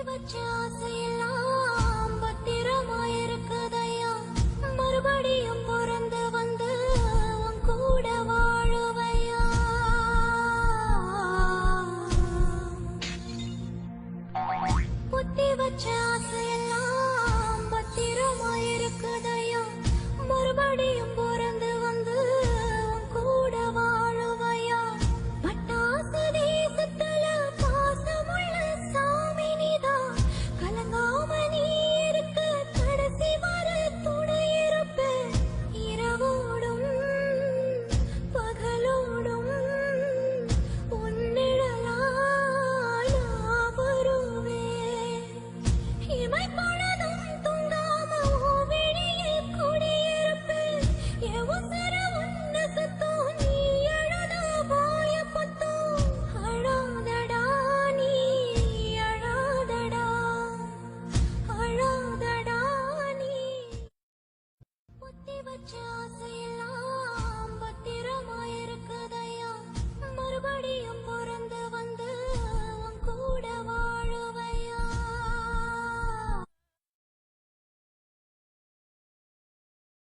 வச்ச ஆசையெல்லாம் பத்திரமாயிருக்குதையா மறுபடியும் பிறந்து வந்து உன் கூட வாழுவையா புத்தி வச்ச ஆசையெல்லாம் பத்திரமாயிருக்குதையா மறுபடியும் பிறந்து வந்து உன் கூட வாழுவையா பட்டாசு தேசத்துல பாசமுள்ள சாமி நீதான் கலங்காம நீ இருக்க கடைசி வர துணை இருப்ப இரவோடும் பகலோடும் உன்னிழலா நான் வருவேன் இமைப்பொழுதும் தூங்காம உன் விழியில் குடியிருப்பேன் என் உசுர உன்னை சுத்தம் நீ எழுத போய புத்தம் அழாதடா நீ அழாதடா அழாதடா நீ புத்தி வச்ச ஆசைய